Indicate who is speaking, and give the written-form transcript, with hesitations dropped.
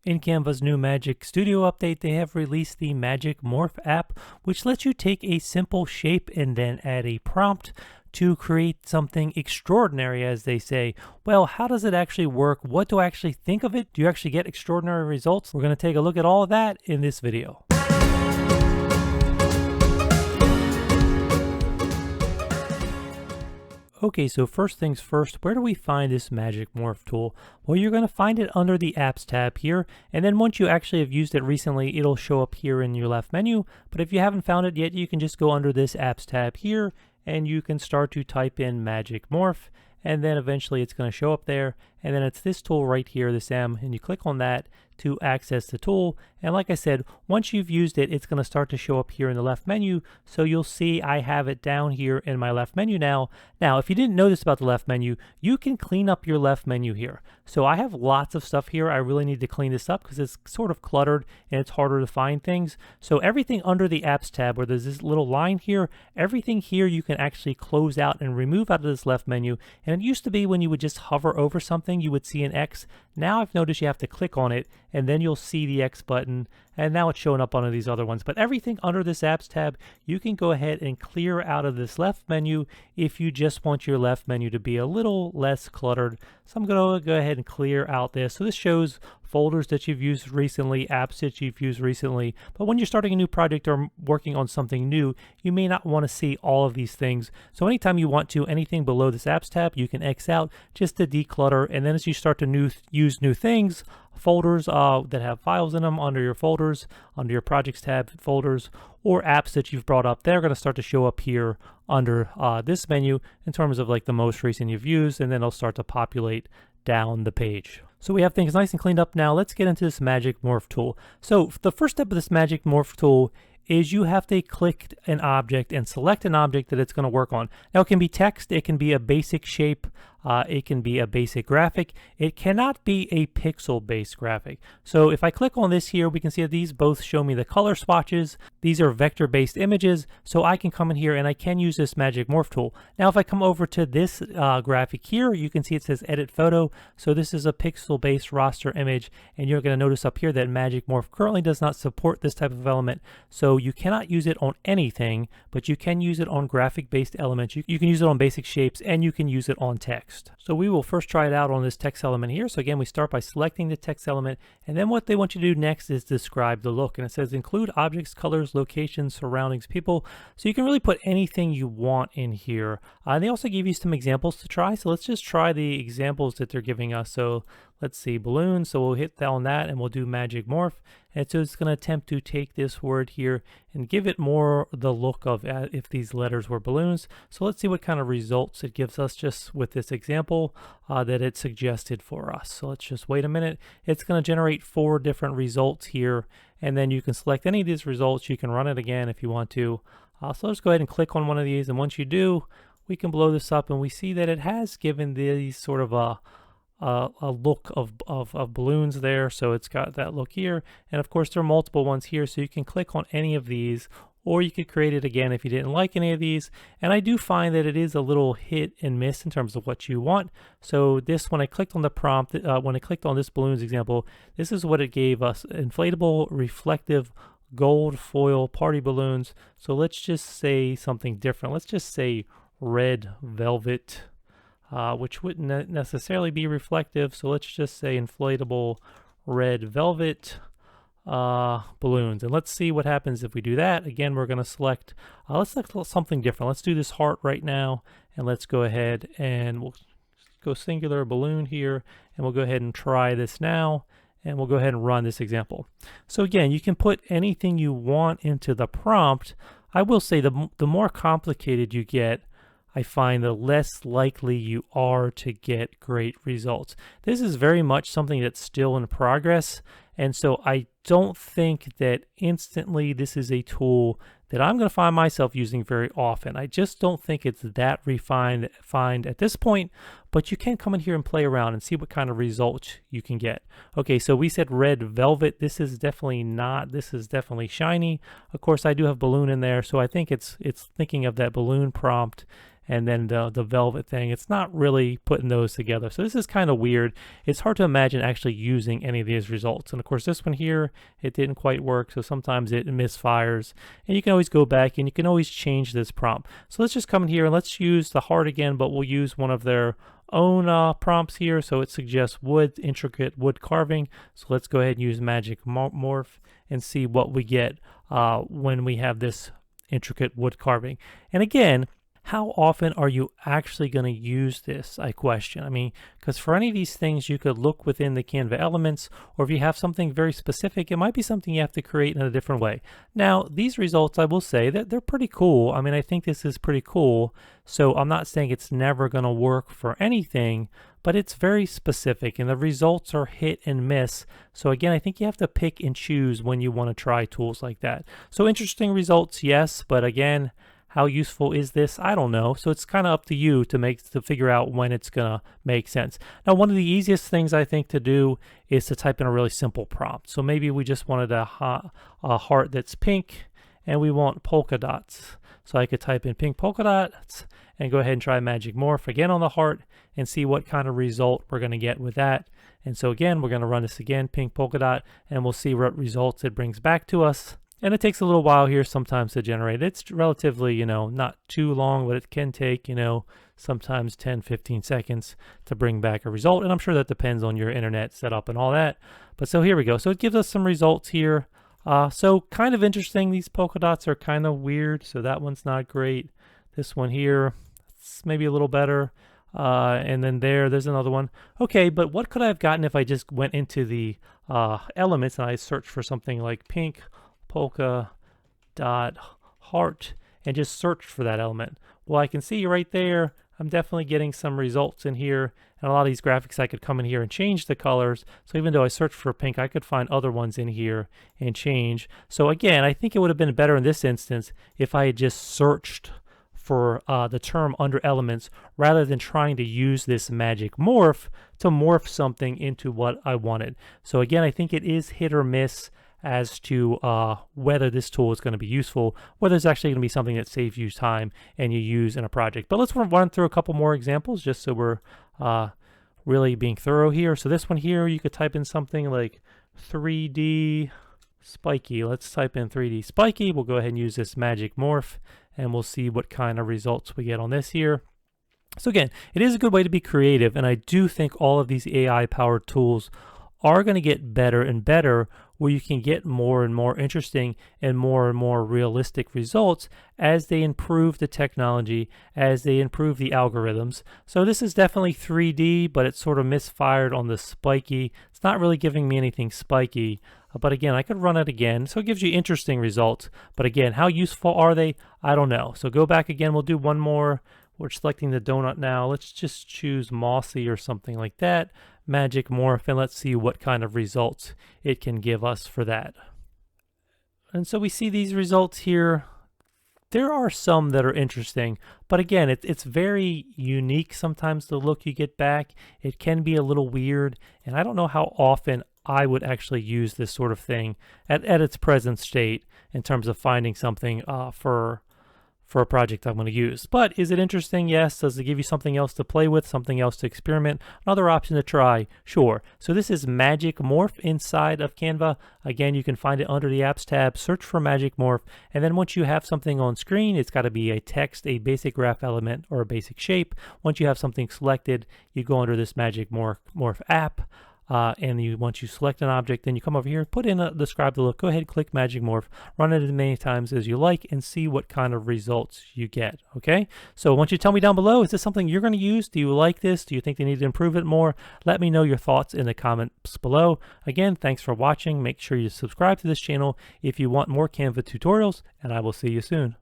Speaker 1: In Canva's new Magic Studio update, they have released the Magic Morph app, which lets you take a simple shape and then add a prompt to create something extraordinary, as they say. Well, how does it actually work? What do I actually think of it? Do you actually get extraordinary results? We're going to take a look at all of that in this video. Okay, so first things first, where do we find this Magic Morph tool? Well, you're going to find it under the Apps tab here, and then once you actually have used it recently, it'll show up here in your left menu. But if you haven't found it yet, you can just go under this Apps tab here, and you can start to type in Magic Morph, and then eventually it's going to show up there, and then it's this tool right here, this M, and you click on that to access the tool. And like I said, once you've used it, it's going to start to show up here in the left menu. So you'll see I have it down here in my left menu now. Now, if you didn't know this about the left menu, you can clean up your left menu here. So I have lots of stuff here. I really need to clean this up because it's sort of cluttered and it's harder to find things. So everything under the Apps tab where there's this little line here, everything here you can actually close out and remove out of this left menu. And it used to be when you would just hover over something, you would see an X. Now I've noticed you have to click on it and then you'll see the X button, and now it's showing up on these other ones. But everything under this Apps tab, you can go ahead and clear out of this left menu if you just want your left menu to be a little less cluttered. So I'm going to go ahead and clear out this. So this shows folders that you've used recently, apps that you've used recently. But when you're starting a new project or working on something new, you may not want to see all of these things. So anytime you want to, anything below this Apps tab, you can X out just to declutter. And then as you start to use new things, folders that have files in them under your folders, under your projects tab, folders, or apps that you've brought up, they're going to start to show up here under this menu in terms of like the most recent you've used, and then they'll start to populate down the page. So we have things nice and cleaned up now. Let's get into this Magic Morph tool. So the first step of this Magic Morph tool is you have to click an object and select an object that it's going to work on. Now it can be text, it can be a basic shape, it can be a basic graphic. It cannot be a pixel-based graphic. So if I click on this here, we can see that these both show me the color swatches. These are vector-based images, so I can come in here and I can use this Magic Morph tool. Now if I come over to this graphic here, you can see it says Edit Photo. So this is a pixel-based raster image, and you're going to notice up here that Magic Morph currently does not support this type of element. So you cannot use it on anything, but you can use it on graphic-based elements. You can use it on basic shapes, and you can use it on text. So we will first try it out on this text element here. So again, we start by selecting the text element, and then what they want you to do next is describe the look. And it says include objects, colors, locations, surroundings, people. So you can really put anything you want in here. And they also give you some examples to try. So let's just try the examples that they're giving us. So let's see, balloons. So we'll hit on that and we'll do Magic Morph. And so it's going to attempt to take this word here and give it more the look of if these letters were balloons. So let's see what kind of results it gives us just with this example that it suggested for us. So let's just wait a minute. It's going to generate 4 different results here. And then you can select any of these results. You can run it again if you want to. So let's go ahead and click on one of these. And once you do, we can blow this up and we see that it has given these sort of a look of balloons there. So it's got that look here, and of course there are multiple ones here, so you can click on any of these, or you could create it again if you didn't like any of these. And I do find that it is a little hit and miss in terms of what you want. So this, when I clicked on the prompt, when I clicked on this balloons example, this is what it gave us: inflatable reflective gold foil party balloons. So let's just say something different. Let's just say red velvet, which wouldn't necessarily be reflective. So let's just say inflatable red velvet balloons. And let's see what happens if we do that. Again, we're going to select, let's select something different. Let's do this heart right now. And let's go ahead and we'll go singular balloon here. And we'll go ahead and try this now. And we'll go ahead and run this example. So again, you can put anything you want into the prompt. I will say the more complicated you get, I find the less likely you are to get great results. This is very much something that's still in progress, and so I don't think that instantly this is a tool that I'm going to find myself using very often. I just don't think it's that refined at this point, but you can come in here and play around and see what kind of results you can get. Okay, so we said red velvet. This is definitely not. This is definitely shiny. Of course, I do have balloon in there, so I think it's thinking of that balloon prompt. and then the velvet thing. It's not really putting those together. So this is kind of weird. It's hard to imagine actually using any of these results. And of course this one here, it didn't quite work. So sometimes it misfires, and you can always go back and you can always change this prompt. So let's just come in here and let's use the heart again, but we'll use one of their own prompts here. So it suggests wood, intricate wood carving. So let's go ahead and use Magic Morph and see what we get when we have this intricate wood carving. And again, how often are you actually going to use this, I question? I mean, because for any of these things, you could look within the Canva elements, or if you have something very specific, it might be something you have to create in a different way. Now, these results, I will say that they're pretty cool. I mean, I think this is pretty cool. So I'm not saying it's never going to work for anything, but it's very specific, and the results are hit and miss. So again, I think you have to pick and choose when you want to try tools like that. So interesting results, yes, but again, how useful is this? I don't know. So it's kind of up to you to figure out when it's gonna make sense. Now, one of the easiest things I think to do is to type in a really simple prompt. So maybe we just wanted a heart that's pink, and we want polka dots. So I could type in pink polka dots and go ahead and try Magic Morph again on the heart and see what kind of result we're gonna get with that. And so again, we're gonna run this again, pink polka dot, and we'll see what results it brings back to us. And it takes a little while here sometimes to generate. It's relatively, not too long, but it can take, sometimes 10, 15 seconds to bring back a result. And I'm sure that depends on your internet setup and all that. But so here we go. So it gives us some results here. So kind of interesting. These polka dots are kind of weird. So that one's not great. This one here, it's maybe a little better. And then there's another one. Okay, but what could I have gotten if I just went into the elements and I searched for something like pink polka dot heart and just search for that element? Well, I can see right there, I'm definitely getting some results in here, and a lot of these graphics I could come in here and change the colors. So even though I searched for pink, I could find other ones in here and change. So again, I think it would have been better in this instance if I had just searched for the term under elements rather than trying to use this magic morph to morph something into what I wanted. So again, I think it is hit or miss as to whether this tool is going to be useful, whether it's actually going to be something that saves you time and you use in a project. But let's run through a couple more examples just so we're really being thorough here. So this one here, you could type in something like 3D spiky. Let's type in 3D spiky. We'll go ahead and use this magic morph, and we'll see what kind of results we get on this here. So again, it is a good way to be creative, and I do think all of these AI-powered tools are going to get better and better, where you can get more and more interesting and more realistic results as they improve the technology, as they improve the algorithms. So this is definitely 3D, but it's sort of misfired on the spiky. It's not really giving me anything spiky, but again, I could run it again. So it gives you interesting results, but again, how useful are they? I don't know. So go back again, we'll do one more. We're selecting the donut now. Let's just choose mossy or something like that. Magic morph, and let's see what kind of results it can give us for that. And so we see these results here. There are some that are interesting, but again, it's very unique sometimes the look you get back. It can be a little weird, and I don't know how often I would actually use this sort of thing at its present state in terms of finding something for a project I'm going to use. But is it interesting? Yes. Does it give you something else to play with, something else to experiment, another option to try? Sure. So this is Magic Morph inside of Canva. Again, you can find it under the Apps tab, search for Magic Morph, and then once you have something on screen, it's got to be a text, a basic graph element, or a basic shape. Once you have something selected, you go under this Magic Morph app. Once you select an object, then you come over here, put in describe the look, go ahead, click Magic Morph, run it as many times as you like, and see what kind of results you get, okay? So once you tell me down below, is this something you're going to use? Do you like this? Do you think they need to improve it more? Let me know your thoughts in the comments below. Again, thanks for watching. Make sure you subscribe to this channel if you want more Canva tutorials, and I will see you soon.